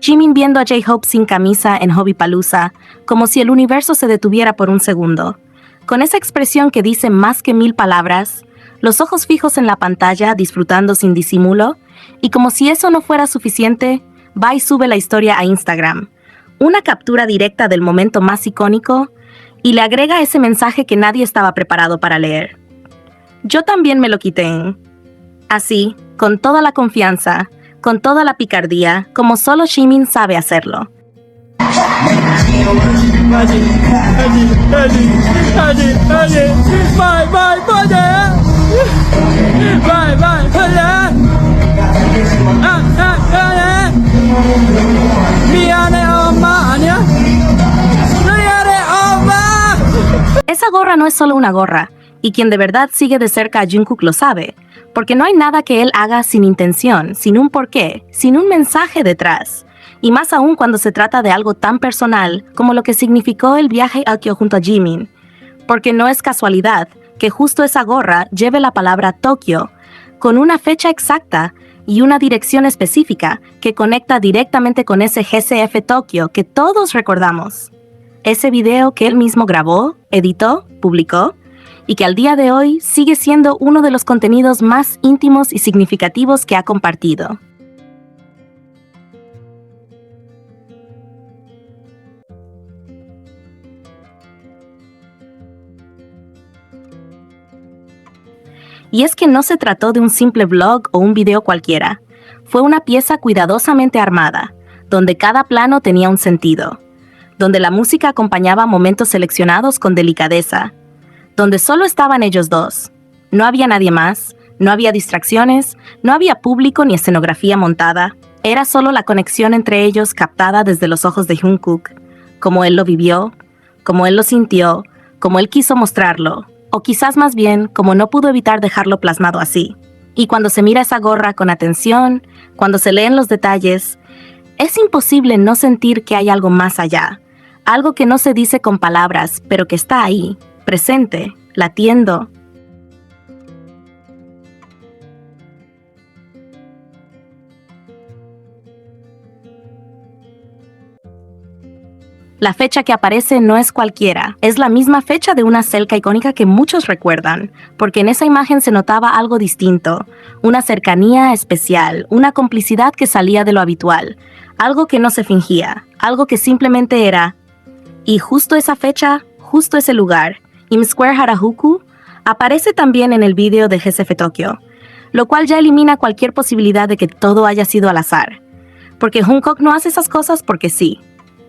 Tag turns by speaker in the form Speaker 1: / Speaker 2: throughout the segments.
Speaker 1: Jimin viendo a J-Hope sin camisa en Hobbypalooza, como si el universo se detuviera por un segundo. Con esa expresión que dice más que 1000 palabras, los ojos fijos en la pantalla disfrutando sin disimulo, y como si eso no fuera suficiente, va y sube la historia a Instagram. Una captura directa del momento más icónico, y le agrega ese mensaje que nadie estaba preparado para leer. Yo también me lo quité. Así, con toda la confianza, con toda la picardía, como solo Jimin sabe hacerlo. Esa gorra no es solo una gorra, y quien de verdad sigue de cerca a Jungkook lo sabe, porque no hay nada que él haga sin intención, sin un porqué, sin un mensaje detrás. Y más aún cuando se trata de algo tan personal como lo que significó el viaje a Tokio junto a Jimin. Porque no es casualidad que justo esa gorra lleve la palabra Tokio, con una fecha exacta y una dirección específica que conecta directamente con ese GCF Tokio que todos recordamos. Ese video que él mismo grabó, editó, publicó, y que al día de hoy sigue siendo uno de los contenidos más íntimos y significativos que ha compartido. Y es que no se trató de un simple vlog o un video cualquiera. Fue una pieza cuidadosamente armada, donde cada plano tenía un sentido, donde la música acompañaba momentos seleccionados con delicadeza, donde solo estaban ellos dos. No había nadie más, no había distracciones, no había público ni escenografía montada. Era solo la conexión entre ellos captada desde los ojos de Jungkook, como él lo vivió, como él lo sintió, como él quiso mostrarlo, o quizás más bien como no pudo evitar dejarlo plasmado así. Y cuando se mira esa gorra con atención, cuando se leen los detalles, es imposible no sentir que hay algo más allá, algo que no se dice con palabras, pero que está ahí, presente, latiendo. La fecha que aparece no es cualquiera, es la misma fecha de una celca icónica que muchos recuerdan, porque en esa imagen se notaba algo distinto, una cercanía especial, una complicidad que salía de lo habitual, algo que no se fingía, algo que simplemente era. Y justo esa fecha, justo ese lugar, Im Square Harajuku, aparece también en el vídeo de GCF Tokyo, lo cual ya elimina cualquier posibilidad de que todo haya sido al azar, porque Jungkook no hace esas cosas porque sí.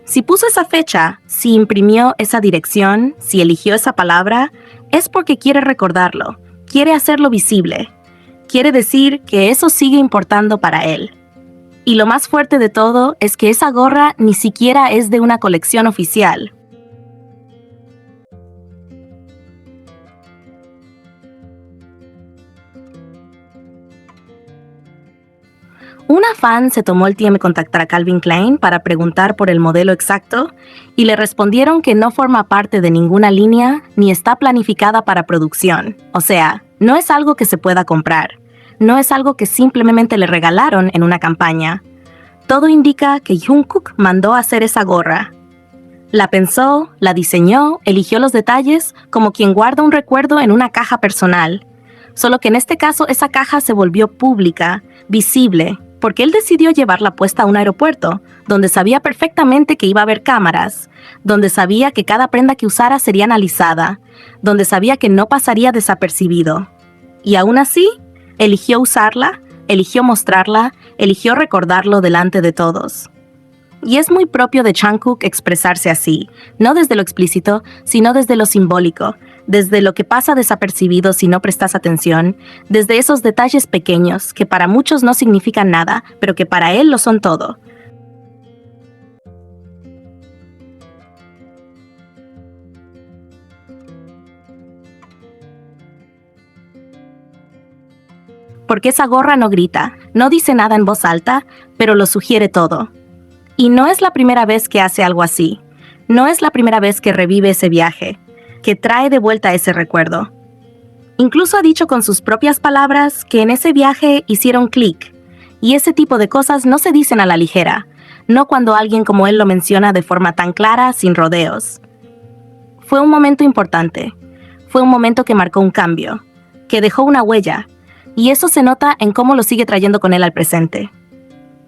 Speaker 1: Si puso esa fecha, si imprimió esa dirección, si eligió esa palabra, es porque quiere recordarlo, quiere hacerlo visible, quiere decir que eso sigue importando para él. Y lo más fuerte de todo es que esa gorra ni siquiera es de una colección oficial. Una fan se tomó el tiempo de contactar a Calvin Klein para preguntar por el modelo exacto y le respondieron que no forma parte de ninguna línea ni está planificada para producción. O sea, no es algo que se pueda comprar. No es algo que simplemente le regalaron en una campaña. Todo indica que Jungkook mandó a hacer esa gorra. La pensó, la diseñó, eligió los detalles como quien guarda un recuerdo en una caja personal. Solo que en este caso esa caja se volvió pública, visible, porque él decidió llevarla puesta a un aeropuerto, donde sabía perfectamente que iba a haber cámaras, donde sabía que cada prenda que usara sería analizada, donde sabía que no pasaría desapercibido. Y aún así, eligió usarla, eligió mostrarla, eligió recordarlo delante de todos. Y es muy propio de Jungkook expresarse así, no desde lo explícito, sino desde lo simbólico, desde lo que pasa desapercibido si no prestas atención, desde esos detalles pequeños que para muchos no significan nada, pero que para él lo son todo. Porque esa gorra no grita, no dice nada en voz alta, pero lo sugiere todo. Y no es la primera vez que hace algo así. No es la primera vez que revive ese viaje, que trae de vuelta ese recuerdo. Incluso ha dicho con sus propias palabras que en ese viaje hicieron clic, y ese tipo de cosas no se dicen a la ligera, no cuando alguien como él lo menciona de forma tan clara, sin rodeos. Fue un momento importante. Fue un momento que marcó un cambio, que dejó una huella, y eso se nota en cómo lo sigue trayendo con él al presente.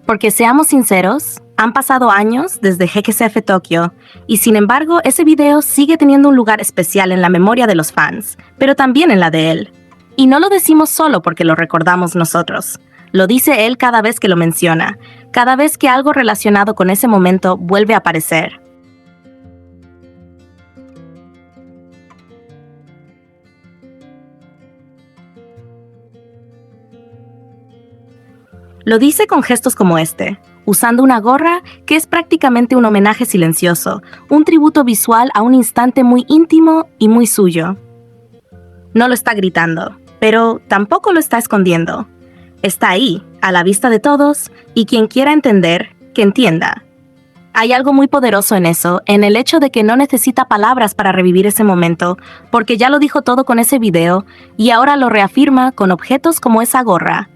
Speaker 1: Porque seamos sinceros, han pasado años desde GXF Tokio, y sin embargo ese video sigue teniendo un lugar especial en la memoria de los fans, pero también en la de él. Y no lo decimos solo porque lo recordamos nosotros. Lo dice él cada vez que lo menciona, cada vez que algo relacionado con ese momento vuelve a aparecer. Lo dice con gestos como este, usando una gorra que es prácticamente un homenaje silencioso, un tributo visual a un instante muy íntimo y muy suyo. No lo está gritando, pero tampoco lo está escondiendo. Está ahí, a la vista de todos, y quien quiera entender, que entienda. Hay algo muy poderoso en eso, en el hecho de que no necesita palabras para revivir ese momento, porque ya lo dijo todo con ese video, y ahora lo reafirma con objetos como esa gorra.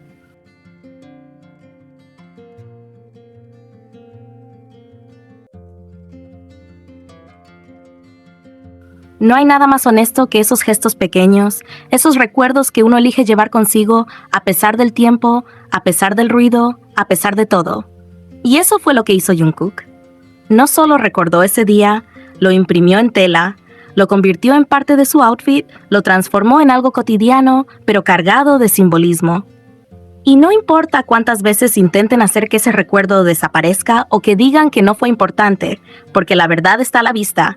Speaker 1: No hay nada más honesto que esos gestos pequeños, esos recuerdos que uno elige llevar consigo a pesar del tiempo, a pesar del ruido, a pesar de todo. Y eso fue lo que hizo Jungkook. No solo recordó ese día, lo imprimió en tela, lo convirtió en parte de su outfit, lo transformó en algo cotidiano, pero cargado de simbolismo. Y no importa cuántas veces intenten hacer que ese recuerdo desaparezca o que digan que no fue importante, porque la verdad está a la vista.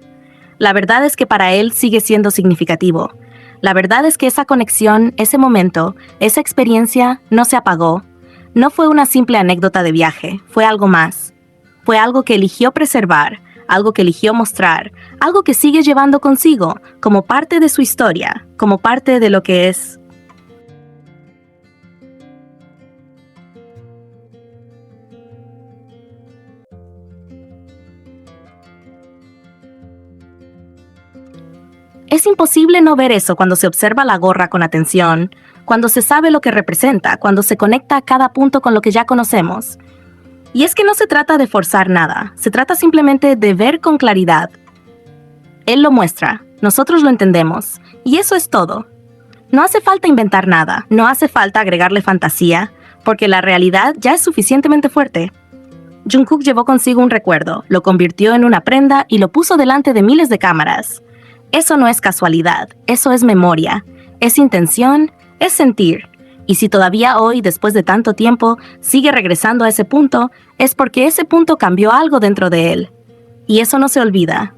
Speaker 1: La verdad es que para él sigue siendo significativo. La verdad es que esa conexión, ese momento, esa experiencia no se apagó. No fue una simple anécdota de viaje, fue algo más. Fue algo que eligió preservar, algo que eligió mostrar, algo que sigue llevando consigo, como parte de su historia, como parte de lo que es. Es imposible no ver eso cuando se observa la gorra con atención, cuando se sabe lo que representa, cuando se conecta a cada punto con lo que ya conocemos. Y es que no se trata de forzar nada, se trata simplemente de ver con claridad. Él lo muestra, nosotros lo entendemos, y eso es todo. No hace falta inventar nada, no hace falta agregarle fantasía, porque la realidad ya es suficientemente fuerte. Jungkook llevó consigo un recuerdo, lo convirtió en una prenda y lo puso delante de miles de cámaras. Eso no es casualidad, eso es memoria, es intención, es sentir. Y si todavía hoy, después de tanto tiempo, sigue regresando a ese punto, es porque ese punto cambió algo dentro de él. Y eso no se olvida.